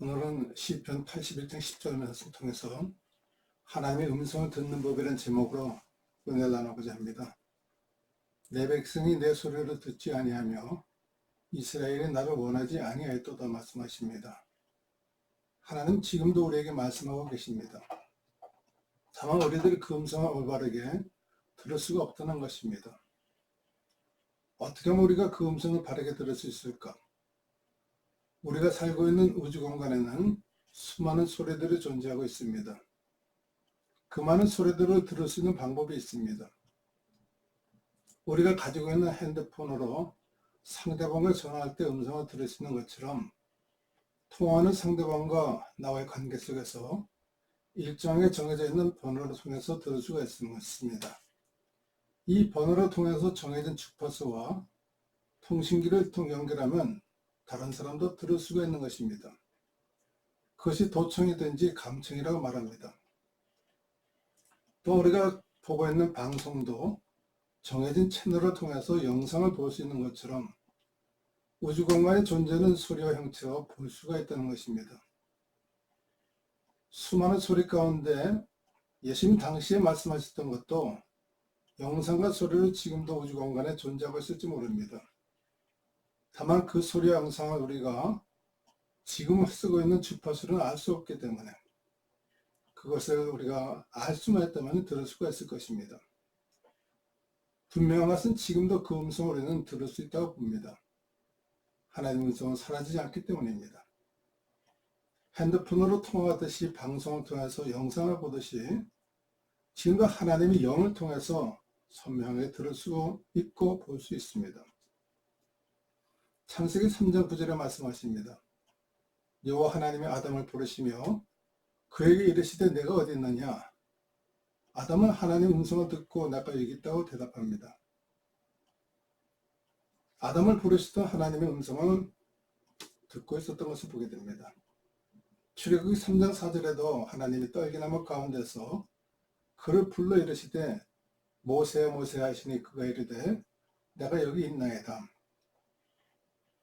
오늘은 시편 81장 10절 말씀을 통해서 하나님의 음성을 듣는 법이라는 제목으로 은혜를 나누고자 합니다. 내 백성이 내 소리를 듣지 아니하며 이스라엘이 나를 원하지 아니하였도다 말씀하십니다. 하나님 지금도 우리에게 말씀하고 계십니다. 다만 우리들이 그 음성을 올바르게 들을 수가 없다는 것입니다. 어떻게 하면 우리가 그 음성을 바르게 들을 수 있을까? 우리가 살고 있는 우주 공간에는 수많은 소리들이 존재하고 있습니다. 그 많은 소리들을 들을 수 있는 방법이 있습니다. 우리가 가지고 있는 핸드폰으로 상대방과 전화할 때 음성을 들을 수 있는 것처럼 통화하는 상대방과 나와의 관계 속에서 일정하게 정해져 있는 번호를 통해서 들을 수가 있습니다. 이 번호를 통해서 정해진 주파수와 통신기를 연결하면 다른 사람도 들을 수가 있는 것입니다. 그것이 도청이든지 감청이라고 말합니다. 또 우리가 보고 있는 방송도 정해진 채널을 통해서 영상을 볼 수 있는 것처럼 우주 공간에 존재하는 소리와 형체を볼 수가 있다는 것입니다. 수많은 소리 가운데 예수님 당시에 말씀하셨던 것도 영상과 소리로 지금도 우주 공간에 존재하고 있을지 모릅니다. 다만 그 소리와 영상을 우리가 지금 쓰고 있는 주파수는 알 수 없기 때문에 그것을 우리가 알 수만 있다면 들을 수가 있을 것입니다. 분명한 것은 지금도 그 음성을 우리는 들을 수 있다고 봅니다. 하나님의 음성은 사라지지 않기 때문입니다. 핸드폰으로 통화하듯이 방송을 통해서 영상을 보듯이 지금도 하나님의 영을 통해서 선명하게 들을 수 있고 볼 수 있습니다. 창세기 3장 9절에 말씀하십니다. 여호와 하나님이 아담을 부르시며 그에게 이르시되 내가 어디 있느냐? 아담은 하나님의 음성을 듣고 내가 여기 있다고 대답합니다. 아담을 부르시던 하나님의 음성을 듣고 있었던 것을 보게 됩니다. 출애굽기 3장 4절에도 하나님이 떨기나무 가운데서 그를 불러 이르시되 모세야 모세야 하시니 그가 이르되 내가 여기 있나이다.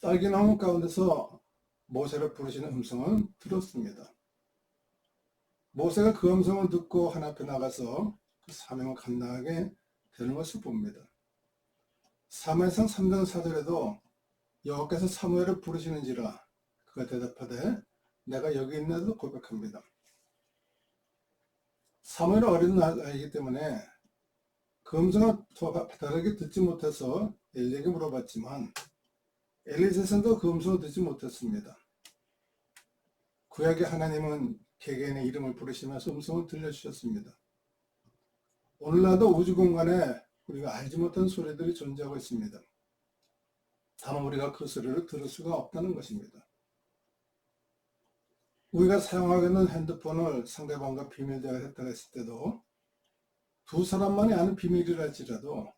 떨기나무 가운데서 모세를 부르시는 음성을 들었습니다. 모세가 그 음성을 듣고 하나님 앞에 나가서 그 사명을 감당하게 되는 것을 봅니다. 사무엘상 3장 4절에도 여호와께서 사무엘을 부르시는지라 그가 대답하되 내가 여기 있나도 고백합니다. 사무엘은 어린 아이이기 때문에 그 음성을 다르게 듣지 못해서 엘리에게 물어봤지만 엘리에서도 그 음성을 듣지 못했습니다. 구약의 하나님은 개개인의 이름을 부르시면서 음성을 들려주셨습니다. 오늘날도 우주 공간에 우리가 알지 못한 소리들이 존재하고 있습니다. 다만 우리가 그 소리를 들을 수가 없다는 것입니다. 우리가 사용하고 있는 핸드폰을 상대방과 비밀 대화를 했다고 했을 때도 두 사람만이 아는 비밀이라 할지라도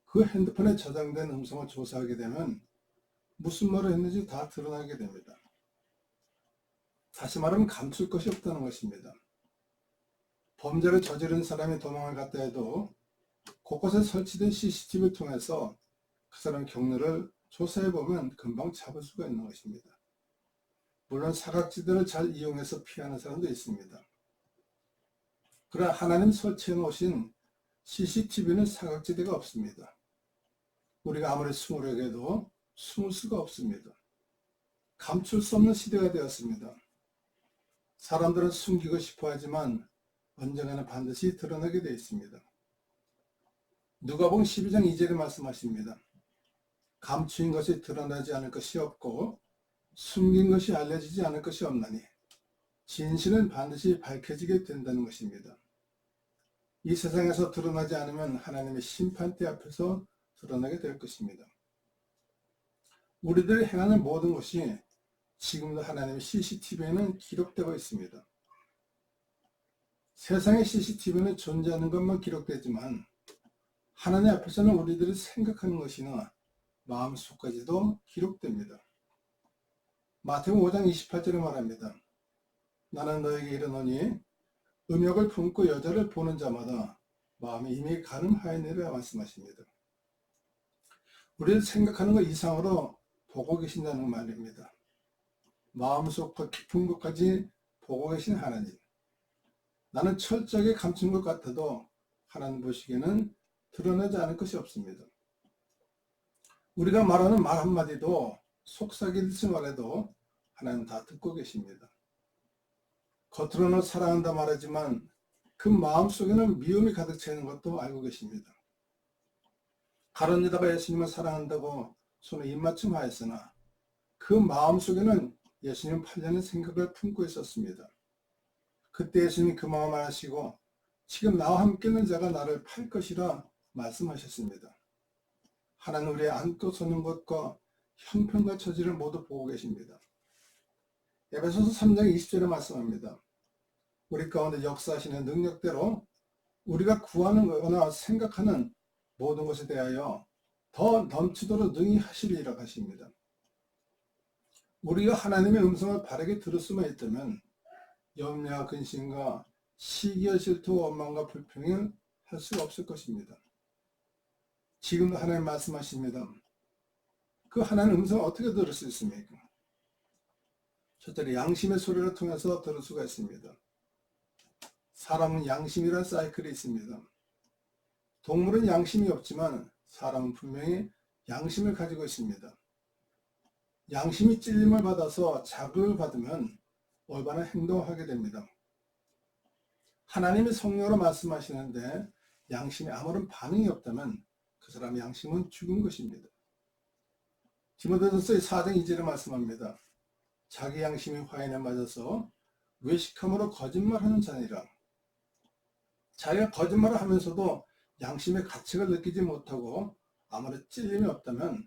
그 핸드폰에 저장된 음성을 조사하게 되면 무슨 말을 했는지 다 드러나게 됩니다. 다시 말하면 감출 것이 없다는 것입니다. 범죄를 저지른 사람이 도망을 갔다 해도 곳곳에 설치된 CCTV를 통해서 그 사람의 경로를 조사해보면 금방 잡을 수가 있는 것입니다. 물론 사각지대를 잘 이용해서 피하는 사람도 있습니다. 그러나 하나님 설치해 놓으신 CCTV는 사각지대가 없습니다. 우리가 아무리 숨으려고 해도 숨을 수가 없습니다. 감출 수 없는 시대가 되었습니다. 사람들은 숨기고 싶어 하지만 언젠가는 반드시 드러나게 되어 있습니다. 누가복음 12장 2절에 말씀하십니다. 감추인 것이 드러나지 않을 것이 없고 숨긴 것이 알려지지 않을 것이 없나니 진실은 반드시 밝혀지게 된다는 것입니다. 이 세상에서 드러나지 않으면 하나님의 심판대 앞에서 드러나게 될 것입니다. 우리들이 행하는 모든 것이 지금도 하나님의 CCTV에는 기록되고 있습니다. 세상의 CCTV는 존재하는 것만 기록되지만 하나님 앞에서는 우리들이 생각하는 것이나 마음속까지도 기록됩니다. 마태복음 5장 28절에 말합니다. 나는 너에게 이르노니 음욕을 품고 여자를 보는 자마다 마음이 이미 가늠하였느니라 말씀하십니다. 우리를 생각하는 것 이상으로 보고 계신다는 말입니다. 마음속 깊은 것까지 보고 계신 하나님. 나는 철저하게 감춘 것 같아도 하나님 보시기에는 드러나지 않을 것이 없습니다. 우리가 말하는 말 한마디도 속삭이듯이 말해도 하나님 다 듣고 계십니다. 겉으로는 사랑한다 말하지만 그 마음속에는 미움이 가득 차 있는 것도 알고 계십니다. 가론 유다가 예수님을 사랑한다고 손에 입맞춤 하였으나 그 마음속에는 예수님 팔려는 생각을 품고 있었습니다. 그때 예수님이 그 마음을 아시고 지금 나와 함께 있는 자가 나를 팔 것이라 말씀하셨습니다. 하나님 우리의 안고 서는 것과 형편과 처지를 모두 보고 계십니다. 에베소서 3장 20절에 말씀합니다. 우리 가운데 역사하시는 능력대로 우리가 구하는 거나 생각하는 모든 것에 대하여 더 넘치도록 능히 하시리라 하십니다. 우리가 하나님의 음성을 바르게 들을 수만 있다면 염려와 근심과 시기와 질투, 원망과 불평을 할 수가 없을 것입니다. 지금도 하나님 말씀하십니다. 그 하나님 음성을 어떻게 들을 수 있습니까? 첫째로 양심의 소리를 통해서 들을 수가 있습니다. 사람은 양심이라는 사이클이 있습니다. 동물은 양심이 없지만 사람은 분명히 양심을 가지고 있습니다. 양심이 찔림을 받아서 자극을 받으면 올바른 행동을 하게 됩니다. 하나님이 성령으로 말씀하시는데 양심에 아무런 반응이 없다면 그 사람의 양심은 죽은 것입니다. 디모데전서 4장 2절에 말씀합니다. 자기 양심이 화인에 맞아서 외식함으로 거짓말하는 자니라. 자기가 거짓말을 하면서도 양심의 가책을 느끼지 못하고 아무런 찔림이 없다면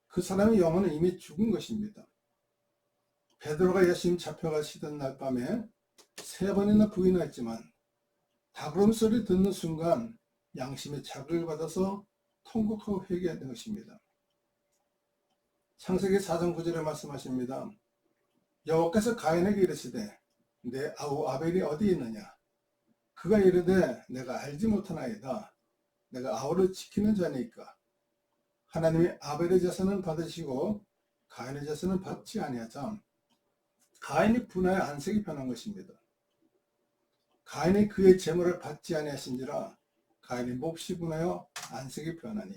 그 사람의 영혼은 이미 죽은 것입니다. 베드로가 예수님 잡혀가시던 날 밤에 3번이나 부인했지만 닭으름 소리 듣는 순간 양심의 자극을 받아서 통곡하고 회개하는 것입니다. 창세기 4장 9절에 말씀하십니다. 여호와께서 가인에게 이르시되 내 아우 아벨이 어디 있느냐? 그가 이르되 내가 알지 못하나이다. 내가 아우를 지키는 자니까. 하나님이 아벨의 제사는 받으시고 가인의 제사는 받지 아니하자 가인이 분하여 안색이 변한 것입니다. 가인이 그의 제물을 받지 아니하신지라 가인이 몹시 분하여 안색이 변하니.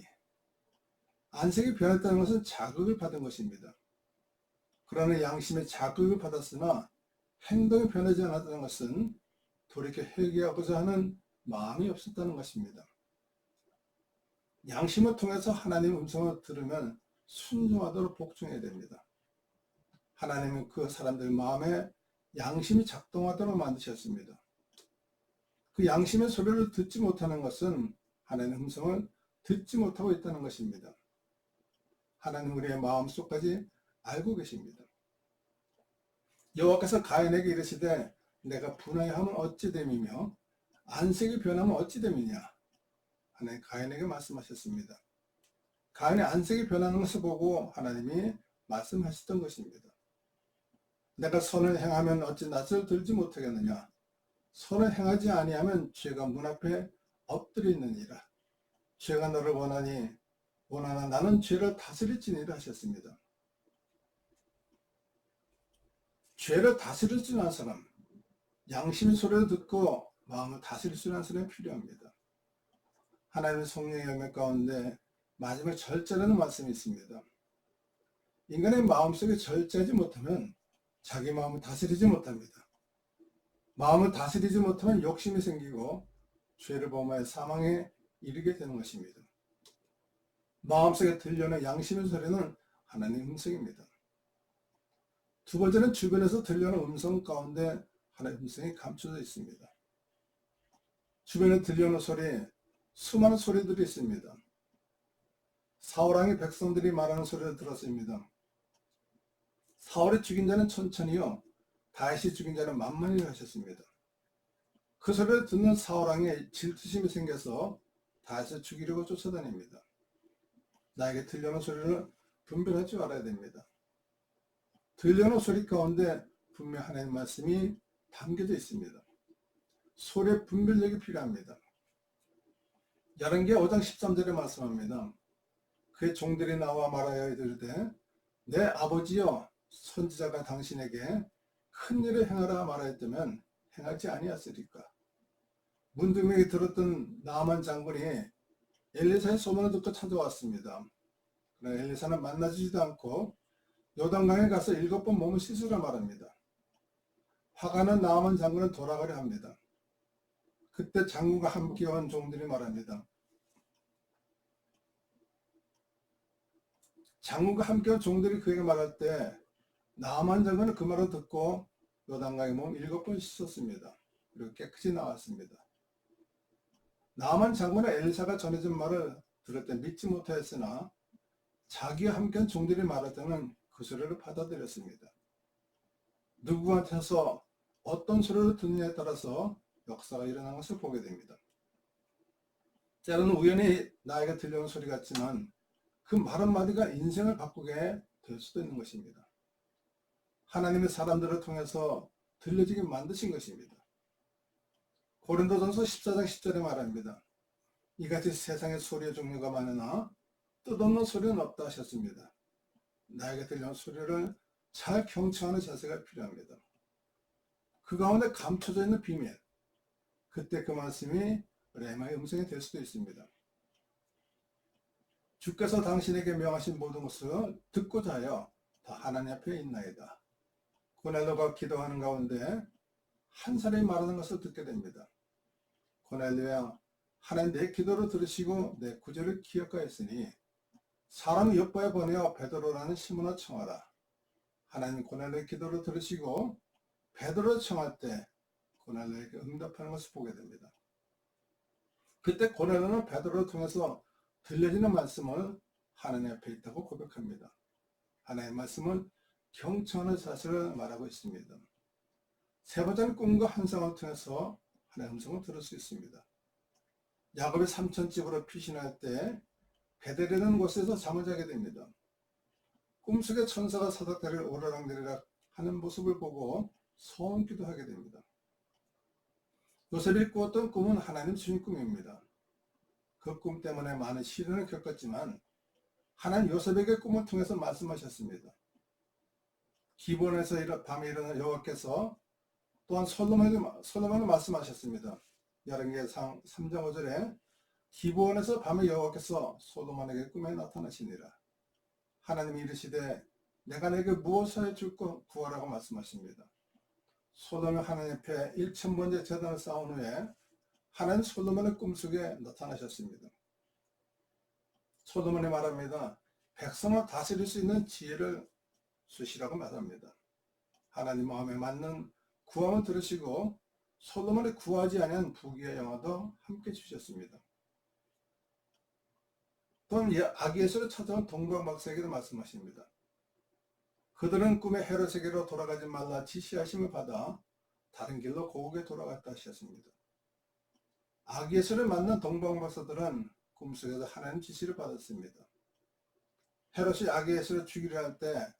안색이 변했다는 것은 자극을 받은 것입니다. 그러나 양심의 자극을 받았으나 행동이 변하지 않았다는 것은 돌이켜 회개하고자 하는 마음이 없었다는 것입니다. 양심을 통해서 하나님의 음성을 들으면 순종하도록 복종해야 됩니다. 하나님은 그 사람들 마음에 양심이 작동하도록 만드셨습니다. 그 양심의 소리를 듣지 못하는 것은 하나님의 음성을 듣지 못하고 있다는 것입니다. 하나님 우리의 마음속까지 알고 계십니다. 여호와께서 가인에게 이르시되 내가 분하여하면 어찌 됨이며 안색이 변하면 어찌 됨이냐. 하나님 가인에게 말씀하셨습니다. 가인의 안색이 변하는 것을 보고 하나님이 말씀하셨던 것입니다. 내가 선을 행하면 어찌 낯을 들지 못하겠느냐. 선을 행하지 아니하면 죄가 문 앞에 엎드려 있느니라. 죄가 너를 원하나 나는 죄를 다스릴지니라 하셨습니다. 죄를 다스릴 수 있는 사람, 양심의 소리를 듣고 마음을 다스릴 수 있는 사람이 필요합니다. 하나님의 성령의 열매 가운데 마지막 절제라는 말씀이 있습니다. 인간의 마음속에 절제하지 못하면 자기 마음을 다스리지 못합니다. 마음을 다스리지 못하면 욕심이 생기고 죄를 범하여 사망에 이르게 되는 것입니다. 마음속에 들려오는 양심의 소리는 하나님의 음성입니다. 두 번째는 주변에서 들려오는 음성 가운데 하나님의 음성이 감춰져 있습니다. 주변에 들려오는 소리, 수많은 소리들이 있습니다. 사울왕이 백성들이 말하는 소리를 들었습니다. 사울이 죽인 자는 천천히요, 다윗이 죽인 자는 만만히 하셨습니다. 그 소리를 듣는 사울왕에 질투심이 생겨서 다윗을 죽이려고 쫓아다닙니다. 나에게 들려오는 소리를 분별할 줄 알아야 됩니다. 들려오는 소리 가운데 분명 하나님의 말씀이 담겨져 있습니다. 소리의 분별력이 필요합니다. 열왕기하 5장 13절에 말씀합니다. 그의 종들이 나와 말하여 이르되 내 아버지여 선지자가 당신에게 큰 일을 행하라 말하였다면 행하지 아니하였으리까? 문둥이에게 들었던 나아만 장군이 엘리사의 소문을 듣고 찾아왔습니다. 그러나 엘리사는 만나지도 않고 요단강에 가서 7번 몸을 씻으라 말합니다. 화가 난 나아만 장군은 돌아가려 합니다. 그때 장군과 함께 온 종들이 말합니다. 장군과 함께 온 종들이 그에게 말할 때 나아만 장군은 그 말을 듣고 요단강에 몸 7번 씻었습니다. 그리고 깨끗이 나왔습니다. 나아만 장군은 엘리사가 전해준 말을 들을 때 믿지 못하였으나 자기와 함께한 종들이 말할 때는 그 소리를 받아들였습니다. 누구한테서 어떤 소리를 듣느냐에 따라서 역사가 일어난 것을 보게 됩니다. 때로는 우연히 나에게 들려온 소리 같지만 그 말 한마디가 인생을 바꾸게 될 수도 있는 것입니다. 하나님의 사람들을 통해서 들려지게 만드신 것입니다. 고린도전서 14장 10절에 말합니다. 이같이 세상의 소리의 종류가 많으나 뜻없는 소리는 없다 하셨습니다. 나에게 들려온 소리를 잘 경청하는 자세가 필요합니다. 그 가운데 감춰져 있는 비밀, 그때 그 말씀이 레마의 음성이 될 수도 있습니다. 주께서 당신에게 명하신 모든 것을 듣고자 하여 다 하나님 앞에 있나이다. 고넬료가 기도하는 가운데 한 사람이 말하는 것을 듣게 됩니다. 고넬료야, 하나님 내 기도를 들으시고 내 구절을 기억하였으니 사람 옆바에 보내어 베드로라는 시몬을 청하라. 하나님 고넬료의 기도를 들으시고 베드로를 청할 때 고넬료에게 응답하는 것을 보게 됩니다. 그때 고넬료는 베드로를 통해서 들려지는 말씀을 하나님 앞에 있다고 고백합니다. 하나님의 말씀은 경청하는 사실을 말하고 있습니다. 세 번째는 꿈과 환상을 통해서 하나님의 음성을 들을 수 있습니다. 야곱이 삼천집으로 피신할 때 베델이라는 곳에서 잠을 자게 됩니다. 꿈속에 천사가 사닥다리를 오르락내리락 하는 모습을 보고 소원 기도하게 됩니다. 요셉이 꾸었던 꿈은 하나님 주신 꿈입니다. 그 꿈 때문에 많은 시련을 겪었지만 하나님 요셉에게 꿈을 통해서 말씀하셨습니다. 기브온에서 밤에 일어나 여호와께서 또한 솔로몬에게 말씀하셨습니다. 열왕기상 3장 5절에 기브온에서 밤에 여호와께서 솔로몬에게 꿈에 나타나시니라. 하나님이 이르시되 내가 내게 무엇을 줄까 구하라고 말씀하십니다. 솔로몬이 하나님 앞에 1000번째 제단을 쌓은 후에 하나님 솔로몬의 꿈속에 나타나셨습니다. 솔로몬이 말합니다. 백성을 다스릴 수 있는 지혜를 주시라고 말합니다. 하나님 마음에 맞는 구함을 들으시고 솔로몬이 구하지 아니한 부귀의 영화도 함께 주셨습니다. 또한 아기에서를 찾아온 동방박사에게도 말씀하십니다. 그들은 꿈의 헤롯에게로 돌아가지 말라 지시하심을 받아 다른 길로 고국에 돌아갔다 하셨습니다. 아기에서를 만난 동방박사들은 꿈속에서 하나님 지시를 받았습니다. 헤롯이 아기에서를 죽이려 할 때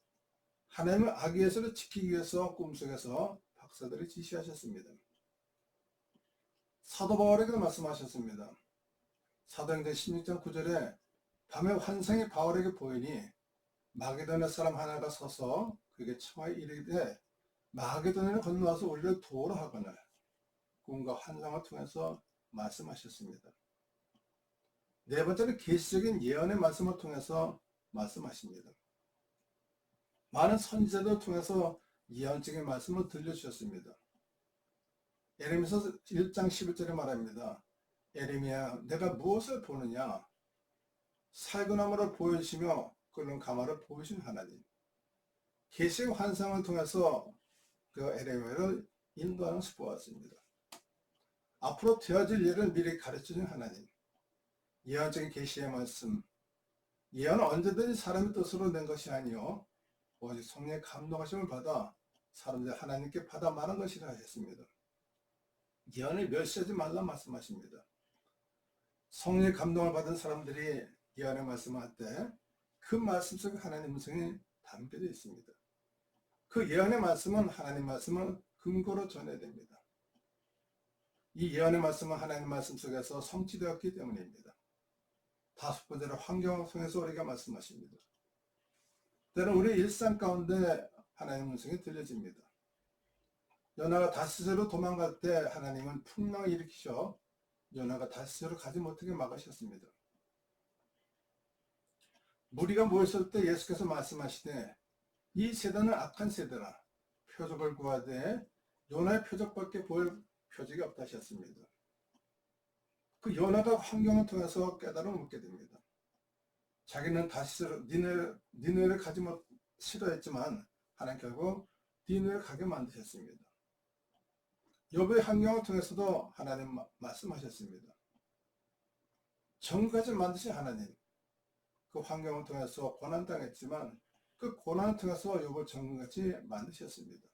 하나님은 아기에서를 지키기 위해서 꿈속에서 박사들이 지시하셨습니다. 사도 바울에게도 말씀하셨습니다. 사도행전 16장 9절에 밤에 환상이 바울에게 보이니 마게도냐 사람 하나가 서서 그에게 청하여 이르되 마게도냐를 건너와서 우리를 도우라 하거늘 꿈과 환상을 통해서 말씀하셨습니다. 네 번째는 계시적인 예언의 말씀을 통해서 말씀하십니다. 많은 선지자들을 통해서 예언적인 말씀을 들려주셨습니다. 예레미야서 1장 11절에 말합니다. 예레미야 내가 무엇을 보느냐? 살구나무를 보여주시며 끓는 가마를 보여주신 하나님. 계시의 환상을 통해서 그 예레미야를 인도하는 것을 보았습니다. 앞으로 되어질 일을 미리 가르쳐준 하나님. 예언적인 계시의 말씀. 예언은 언제든지 사람의 뜻으로 낸 것이 아니요 오직 성령의 감동하심을 받아 사람들이 하나님께 받아 말한 것이라 하셨습니다. 예언을 멸시하지 말라 말씀하십니다. 성령의 감동을 받은 사람들이 예언의 말씀을 할 때 그 말씀 속에 하나님의 음성이 담겨져 있습니다. 그 예언의 말씀은 하나님 말씀을 근거로 전해야 됩니다. 이 예언의 말씀은 하나님 말씀 속에서 성취되었기 때문입니다. 다섯 번째로 환경을 통해서 우리가 말씀하십니다. 때는 우리 일상 가운데 하나님의 음성이 들려집니다. 요나가 다시스로 도망갈 때 하나님은 풍랑을 일으키셔 요나가 다시스로 가지 못하게 막으셨습니다. 무리가 모였을 때 예수께서 말씀하시되 이 세대는 악한 세대라 표적을 구하되 요나의 표적밖에 보일 표적이 없다 하셨습니다. 그 요나가 환경을 통해서 깨달음을 얻게 됩니다. 자기는 다시스로 니느웨를 가지 못 싫어했지만 하나님 결국 니느웨를 가게 만드셨습니다. 욥의 환경을 통해서도 하나님 말씀하셨습니다. 정까지 만드신 하나님, 그 환경을 통해서 고난당했지만 그 고난을 통해서 욥을 정같이 만드셨습니다.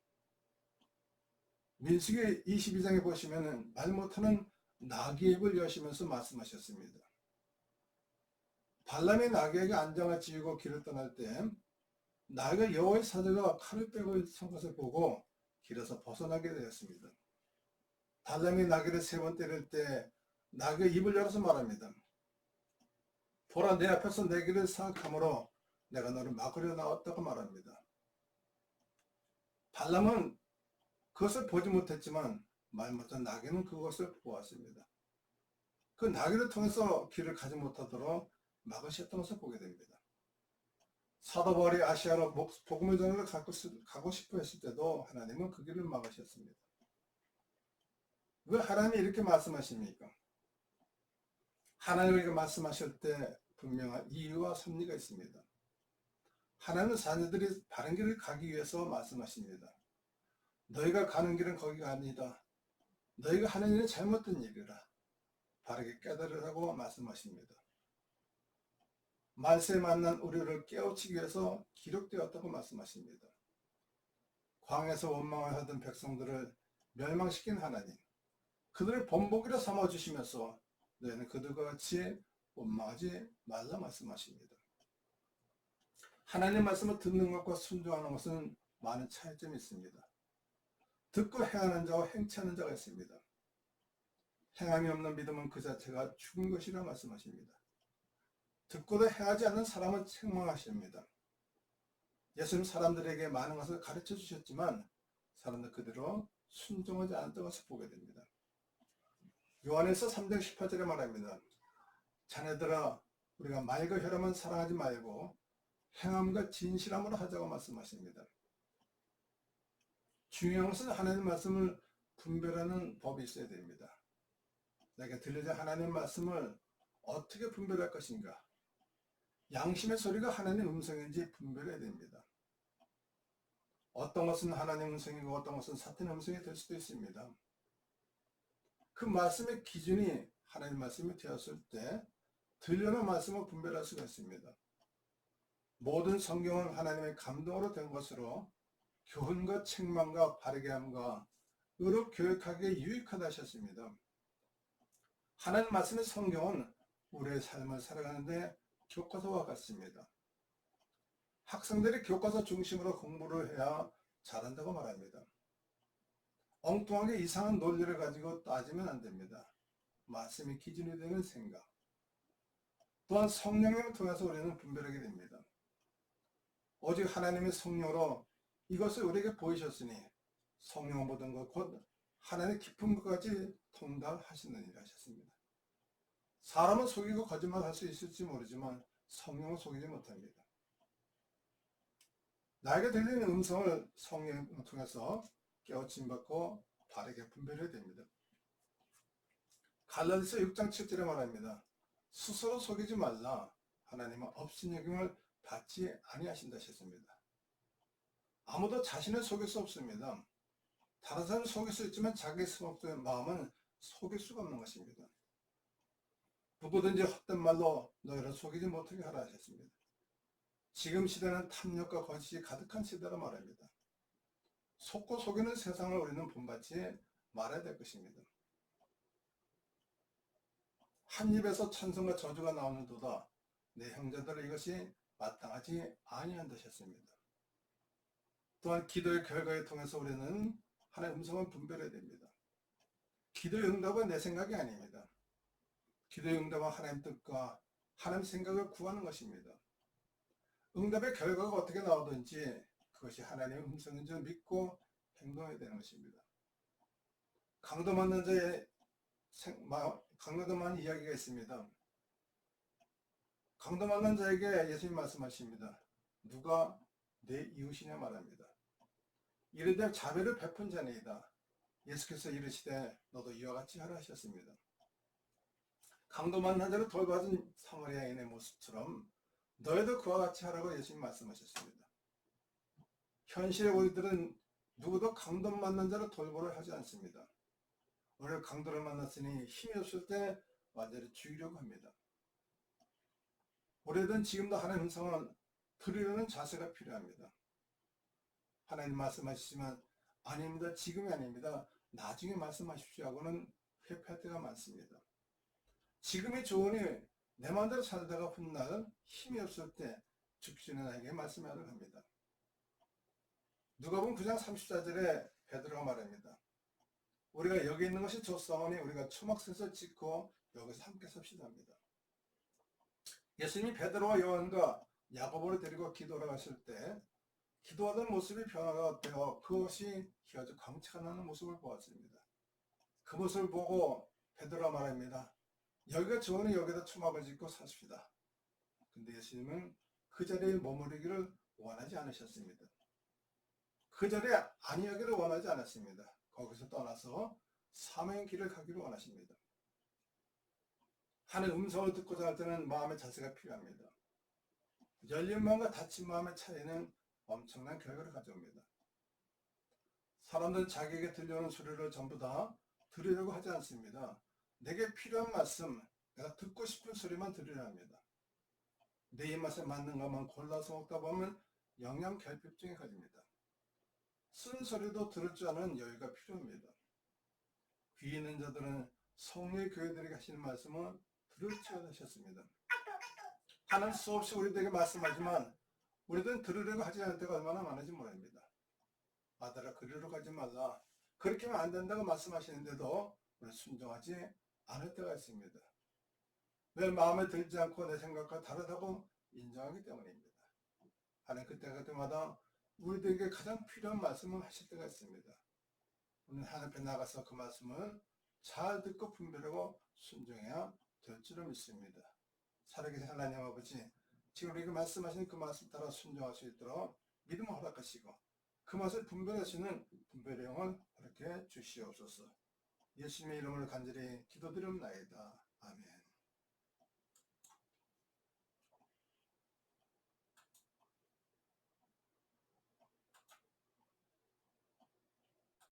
민수기 22장에 보시면 말 못하는 나귀의 입을 여시면서 말씀하셨습니다. 발람이 나귀에게 안장을 지우고 길을 떠날 때 나귀가 여호와의 사자가 칼을 빼고 선 것을 보고 길에서 벗어나게 되었습니다. 발람이 나귀를 3번 때릴 때 나귀가 입을 열어서 말합니다. 보라 내 앞에서 내 길을 사악함으로 내가 너를 막으려 나왔다고 말합니다. 발람은 그것을 보지 못했지만 말 못한 나귀는 그것을 보았습니다. 그 나귀를 통해서 길을 가지 못하도록 막으셨던 것을 보게 됩니다. 사도 바울이 아시아로 복음의 전으로 가고 싶어 했을 때도 하나님은 그 길을 막으셨습니다. 왜 하나님이 이렇게 말씀하십니까? 하나님이 이렇게 말씀하실 때 분명한 이유와 섭리가 있습니다. 하나님은 자녀들이 바른 길을 가기 위해서 말씀하십니다. 너희가 가는 길은 거기가 아니다. 너희가 하는 일은 잘못된 일이라. 바르게 깨달으라고 말씀하십니다. 말세에 만난 우리를 깨우치기 위해서 기록되었다고 말씀하십니다. 광야에서 원망을 하던 백성들을 멸망시킨 하나님, 그들을 본보기로 삼아주시면서 너희는 그들과 같이 원망하지 말라 말씀하십니다. 하나님 말씀을 듣는 것과 순종하는 것은 많은 차이점이 있습니다. 듣고 행하는 자와 행치 않는 자가 있습니다. 행함이 없는 믿음은 그 자체가 죽은 것이라 말씀하십니다. 듣고도 행하지 않는 사람은 책망하십니다. 예수님 사람들에게 많은 것을 가르쳐 주셨지만 사람들 그대로 순종하지 않았던 것을 보게 됩니다. 요한에서 3장 18절에 말합니다. 자네들아 우리가 말과 혈험은 사랑하지 말고 행함과 진실함으로 하자고 말씀하십니다. 중요한 것은 하나님 말씀을 분별하는 법이 있어야 됩니다. 내게 들려진 하나님 말씀을 어떻게 분별할 것인가? 양심의 소리가 하나님 음성인지 분별해야 됩니다. 어떤 것은 하나님 음성이고 어떤 것은 사탄의 음성이 될 수도 있습니다. 그 말씀의 기준이 하나님 말씀이 되었을 때 들려는 말씀을 분별할 수가 있습니다. 모든 성경은 하나님의 감동으로 된 것으로 교훈과 책망과 바르게 함과 의로 교육하기에 유익하다 하셨습니다. 하나님 말씀의 성경은 우리의 삶을 살아가는데 교과서와 같습니다. 학생들이 교과서 중심으로 공부를 해야 잘한다고 말합니다. 엉뚱하게 이상한 논리를 가지고 따지면 안 됩니다. 말씀이 기준이 되는 생각. 또한 성령을 통해서 우리는 분별하게 됩니다. 오직 하나님의 성령으로 이것을 우리에게 보이셨으니 성령 모든 것 곧 하나님의 깊은 것까지 통달하시느니라 하셨습니다. 사람은 속이고 거짓말할 수 있을지 모르지만 성령은 속이지 못합니다. 나에게 들리는 음성을 성령을 통해서 깨우침 받고 바르게 분별해야 됩니다. 갈라디아서 6장 7절에 말합니다. 스스로 속이지 말라. 하나님은 없인 여김을 받지 아니하신다 하셨습니다. 아무도 자신을 속일 수 없습니다. 다른 사람을 속일 수 있지만 자기 마음은 속일 수가 없는 것입니다. 누구든지 헛된 말로 너희를 속이지 못하게 하라 하셨습니다. 지금 시대는 탐욕과 거짓이 가득한 시대라 말합니다. 속고 속이는 세상을 우리는 본받지 말아야 될 것입니다. 한 입에서 찬송과 저주가 나오는도다. 내 형제들을 이것이 마땅하지 아니한다 하셨습니다. 또한 기도의 결과를 통해서 우리는 하나님의 음성을 분별해야 됩니다. 기도의 응답은 내 생각이 아닙니다. 기도의 응답은 하나님 뜻과 하나님 생각을 구하는 것입니다. 응답의 결과가 어떻게 나오든지 그것이 하나님의 음성인 줄 믿고 행동해야 되는 것입니다. 강도 만난 자의 강도 만난 이야기가 있습니다. 강도 만난 자에게 예수님 말씀하십니다. 누가 내 이웃이냐 말합니다. 이르되 자비를 베푼 자니이다. 예수께서 이르시되 너도 이와 같이 하라 하셨습니다. 강도 만난 자를 돌봐준 사마리아인의 모습처럼 너희도 그와 같이 하라고 예수님 말씀하셨습니다. 현실에 우리들은 누구도 강도 만난 자를 돌보려 하지 않습니다. 우리가 강도를 만났으니 힘이 없을 때 완전히 죽이려고 합니다. 우리들은 지금도 하나님의 음성을 들으려는 자세가 필요합니다. 하나님 말씀하시지만 아닙니다. 지금이 아닙니다. 나중에 말씀하십시오 하고는 회피할 때가 많습니다. 지금이 좋으니 내 마음대로 살다가 훗날 힘이 없을 때 죽기 전에 나에게 말씀하라고 합니다. 누가복음 9장 34절에 베드로가 말합니다. 우리가 여기 있는 것이 좋사오니 우리가 초막셋을 짓고 여기서 함께 삽시다 합니다. 예수님이 베드로와 요한과 야고보를 데리고 기도를 하실 때 기도하던 모습이 변화가 되어 그것이 아주 광채가 나는 모습을 보았습니다. 그 모습을 보고 베드로가 말합니다. 여기가 좋으니 여기다 초막을 짓고 사십시다. 근데 예수님은 그 자리에 머무르기를 원하지 않으셨습니다. 그 자리에 안위하기를 원하지 않았습니다. 거기서 떠나서 사명의 길을 가기를 원하십니다. 하나님의 음성을 듣고자 할 때는 마음의 자세가 필요합니다. 열린 마음과 닫힌 마음의 차이는 엄청난 결과를 가져옵니다. 사람들은 자기에게 들려오는 소리를 전부 다 들으려고 하지 않습니다. 내게 필요한 말씀, 내가 듣고 싶은 소리만 들으려 합니다. 내 입맛에 맞는 것만 골라서 먹다 보면 영양 결핍증에 걸립니다. 쓴 소리도 들을 줄 아는 여유가 필요합니다. 귀 있는 자들은 성령의 교회들에게 하시는 말씀을 들을 줄 하셨습니다. 하나님 수없이 우리들에게 말씀하지만 우리들은 들으려고 하지 않을 때가 얼마나 많은지 모릅니다. 아들아 그리로 가지 말라. 그렇게 하면 안 된다고 말씀하시는데도 우리 순종하지 않을 때가 있습니다. 왜 마음에 들지 않고 내 생각과 다르다고 인정하기 때문입니다. 하나님 그때마다 우리들에게 가장 필요한 말씀을 하실 때가 있습니다. 우리는 하나님 앞에 나가서 그 말씀을 잘 듣고 분별하고 순종해야 될 줄을 믿습니다. 살아계신 하나님 아버지, 지금 우리가 말씀하신 그 말씀 따라 순종할 수 있도록 믿음을 허락하시고 그 맛을 분별하시는 분별의 영을 허락해 주시옵소서. 예수님의 이름을 간절히 기도드립나이다. 아멘.